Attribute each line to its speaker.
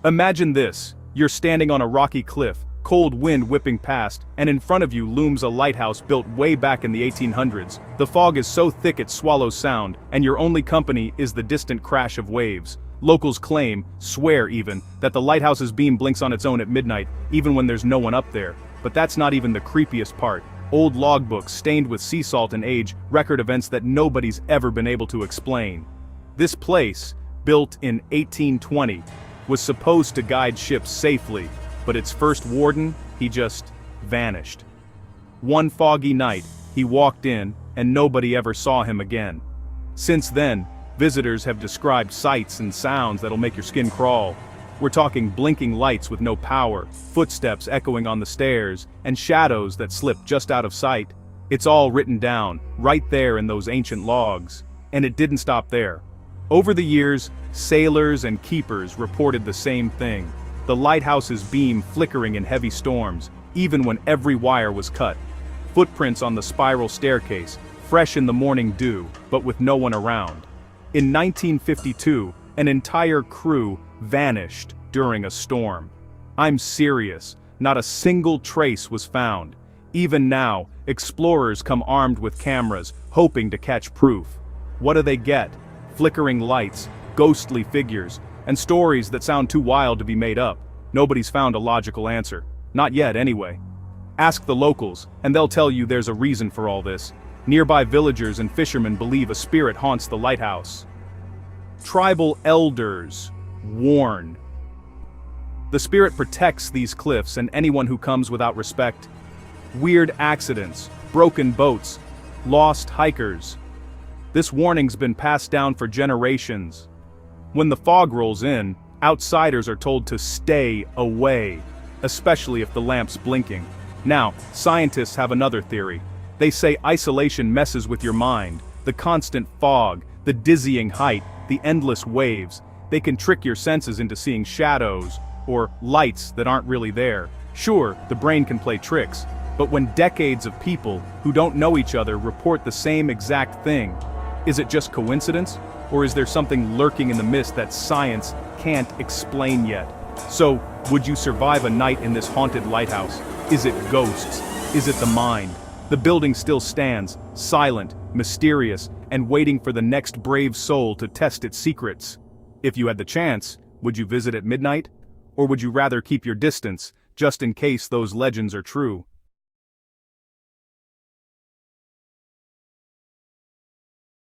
Speaker 1: Imagine this, you're standing on a rocky cliff, cold wind whipping past, and in front of you looms a lighthouse built way back in the 1800s. The fog is so thick it swallows sound, and your only company is the distant crash of waves. Locals claim, swear even, that the lighthouse's beam blinks on its own at midnight, even when there's no one up there. But that's not even the creepiest part. Old logbooks stained with sea salt and age record events that nobody's ever been able to explain. This place, built in 1820, was supposed to guide ships safely, but its first warden, he just vanished. One foggy night, he walked in, and nobody ever saw him again. Since then, visitors have described sights and sounds that'll make your skin crawl. We're talking blinking lights with no power, footsteps echoing on the stairs, and shadows that slip just out of sight. It's all written down, right there in those ancient logs. And it didn't stop there. Over the years, sailors and keepers reported the same thing. The lighthouse's beam flickering in heavy storms, even when every wire was cut. Footprints on the spiral staircase, fresh in the morning dew, but with no one around. In 1952, an entire crew vanished during a storm. I'm serious, not a single trace was found. Even now, explorers come armed with cameras, hoping to catch proof. What do they get? Flickering lights, ghostly figures, and stories that sound too wild to be made up. Nobody's found a logical answer. Not yet, anyway. Ask the locals, and they'll tell you there's a reason for all this. Nearby villagers and fishermen believe a spirit haunts the lighthouse. Tribal elders warn. The spirit protects these cliffs and anyone who comes without respect. Weird accidents, broken boats, lost hikers. This warning's been passed down for generations. When the fog rolls in, outsiders are told to stay away, especially if the lamp's blinking. Now, scientists have another theory. They say isolation messes with your mind. The constant fog, the dizzying height, the endless waves. They can trick your senses into seeing shadows, or lights that aren't really there. Sure, the brain can play tricks, but when decades of people who don't know each other report the same exact thing, is it just coincidence? Or is there something lurking in the mist that science can't explain yet? So, would you survive a night in this haunted lighthouse? Is it ghosts? Is it the mind? The building still stands, silent, mysterious, and waiting for the next brave soul to test its secrets. If you had the chance, would you visit at midnight? Or would you rather keep your distance, just in case those legends are true?